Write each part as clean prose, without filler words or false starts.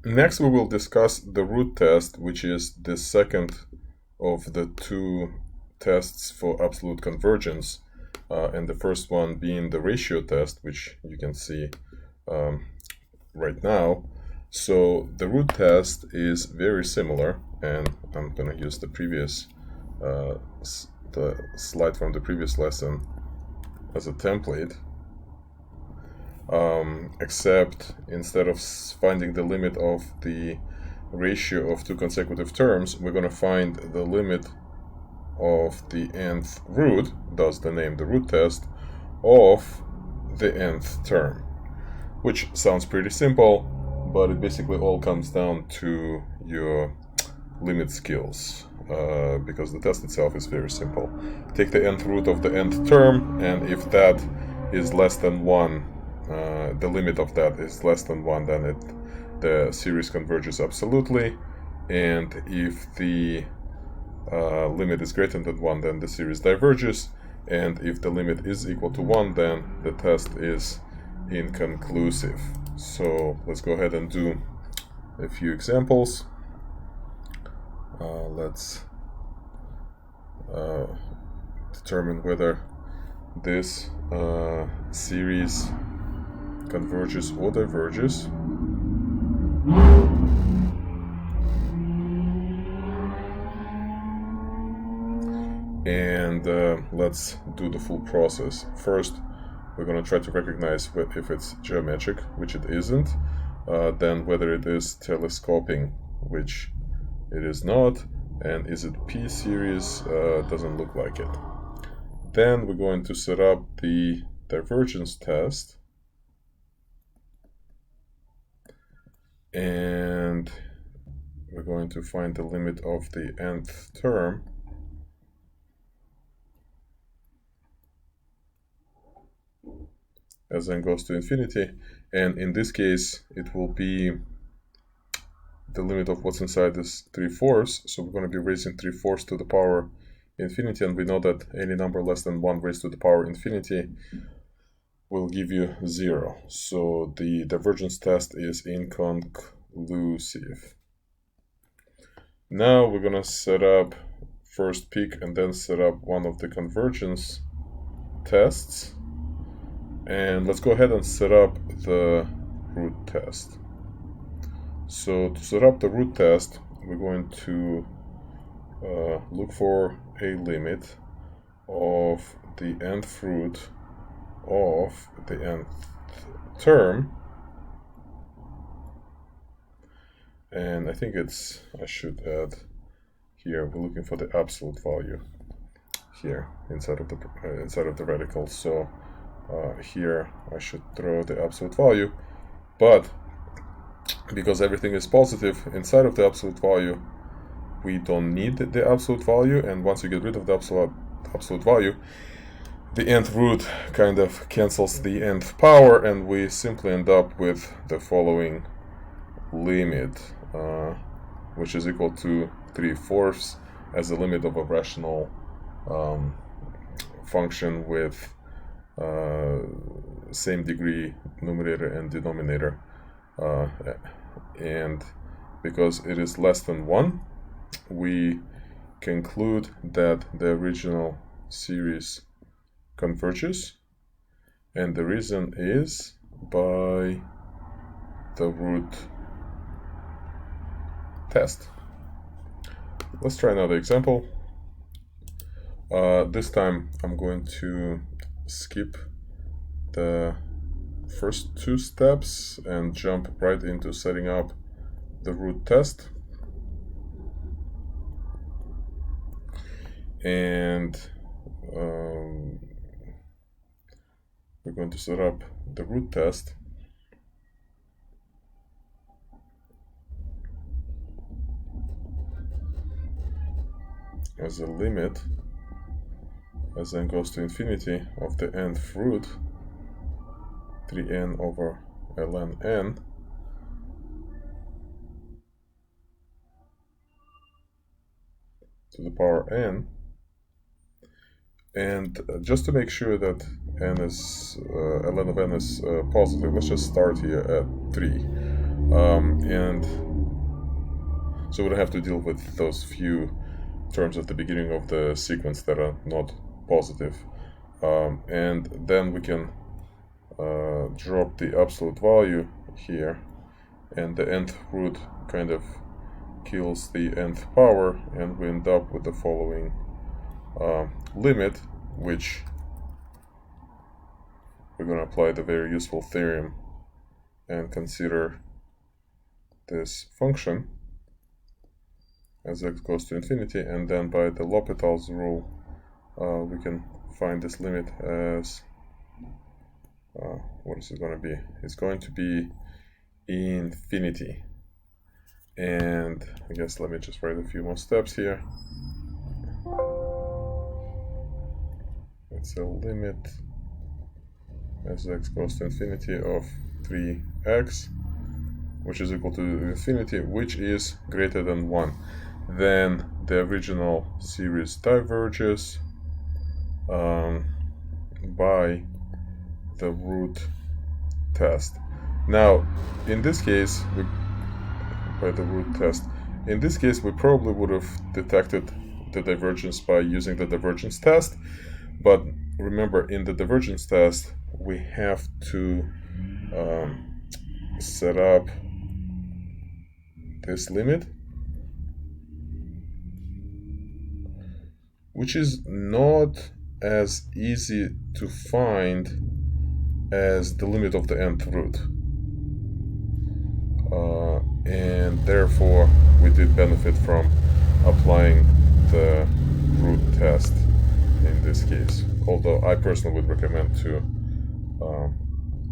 Next, we will discuss the root test, which is the second of the two tests for absolute convergence, and the first one being the ratio test, which you can see right now. So the root test is very similar, and I'm going to use the previous the slide from the previous lesson as a template. Except instead of finding the limit of the ratio of two consecutive terms, we're going to find the limit of the nth root, thus the name the root test, of the nth term, which sounds pretty simple, but it basically all comes down to your limit skills, because the test itself is very simple. Take the nth root of the nth term, and if that is less than 1, the limit of that is less than 1, then the series converges absolutely, and if the limit is greater than 1, then the series diverges, and if the limit is equal to 1, then the test is inconclusive. So let's go ahead and do a few examples. Let's determine whether this series converges or diverges. And let's do the full process. First, we're going to try to recognize if it's geometric, which it isn't, then whether it is telescoping, which it is not, and is it p-series, doesn't look like it. Then we're going to set up the divergence test, and we're going to find the limit of the nth term, as n goes to infinity, and in this case it will be the limit of what's inside is 3/4, so we're going to be raising 3/4 to the power infinity, and we know that any number less than 1 raised to the power infinity will give you 0. So the divergence test is inconclusive. Now we're going to set up first pick and then set up one of the convergence tests. And let's go ahead and set up the root test. So to set up the root test, we're going to look for a limit of the nth root of the nth term. And I think I should add here, we're looking for the absolute value here inside of the radical. So here I should throw the absolute value, but because everything is positive inside of the absolute value, we don't need the absolute value, and once you get rid of the absolute value, the nth root kind of cancels the nth power, and we simply end up with the following limit, which is equal to 3/4 as the limit of a rational function with same degree numerator and denominator, and because it is less than 1, we conclude that the original series converges, and the reason is by the root test. Let's try another example. This time I'm going to skip the first 2 steps and jump right into setting up the root test. And we're going to set up the root test as a limit as n goes to infinity of the nth root, 3n over ln n, to the power n. And just to make sure that n is ln of n is positive, let's just start here at 3. And so we don't have to deal with those few terms at the beginning of the sequence that are not positive. And then we can drop the absolute value here, and the nth root kind of kills the nth power, and we end up with the following limit, which we're going to apply the very useful theorem and consider this function as x goes to infinity, and then by the L'Hopital's rule we can find this limit as what is it going to be? It's going to be infinity. And I guess let me just write a few more steps here. It's a limit as x goes to infinity of 3x, which is equal to infinity, which is greater than 1. Then the original series diverges by the root test. Now, in this case, by the root test, in this case, we probably would have detected the divergence by using the divergence test. But remember, in the divergence test, we have to set up this limit, which is not as easy to find as the limit of the nth root. And therefore, we did benefit from applying the root test in this case. Although I personally would recommend to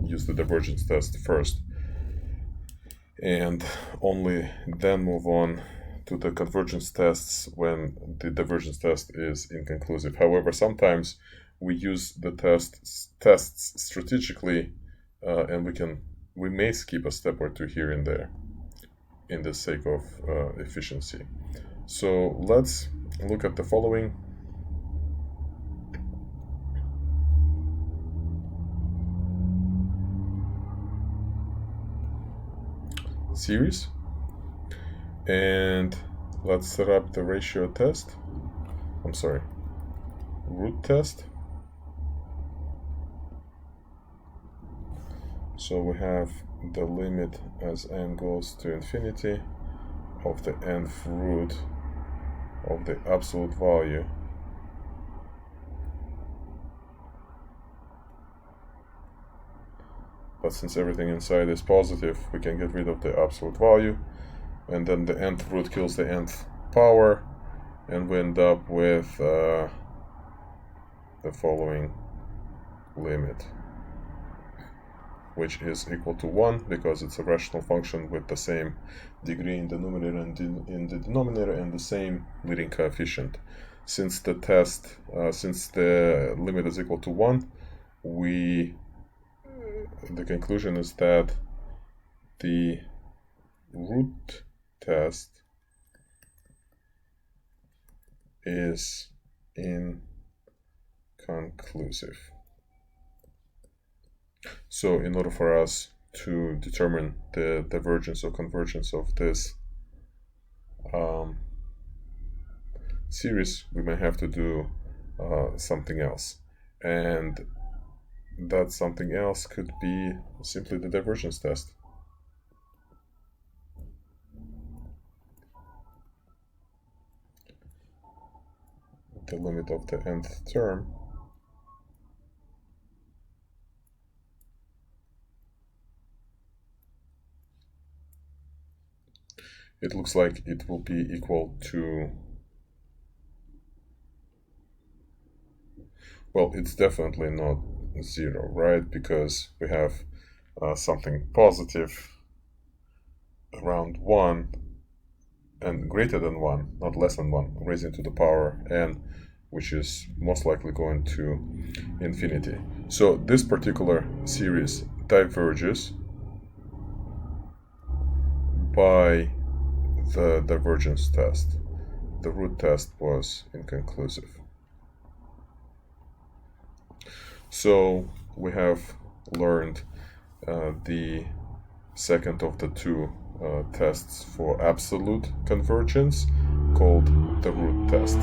use the divergence test first, and only then move on to the convergence tests when the divergence test is inconclusive. However, sometimes we use the tests strategically, and we may skip a step or two here and there in the sake of efficiency. So let's look at the following. Series, and let's set up the ratio test. Root test. So we have the limit as n goes to infinity of the nth root of the absolute value but since everything inside is positive, we can get rid of the absolute value, and then the nth root kills the nth power, and we end up with the following limit, which is equal to 1 because it's a rational function with the same degree in the numerator and in the denominator and the same leading coefficient. Since the limit is equal to 1, the conclusion is that the root test is inconclusive. So in order for us to determine the divergence or convergence of this series, we may have to do something else, and that something else could be simply the divergence test. The limit of the nth term it looks like it will be equal to, well, it's definitely not 0, right? Because we have something positive around 1 and greater than 1, not less than 1, raising to the power n, which is most likely going to infinity. So this particular series diverges by the divergence test. The root test was inconclusive. So we have learned the second of the two tests for absolute convergence, called the root test.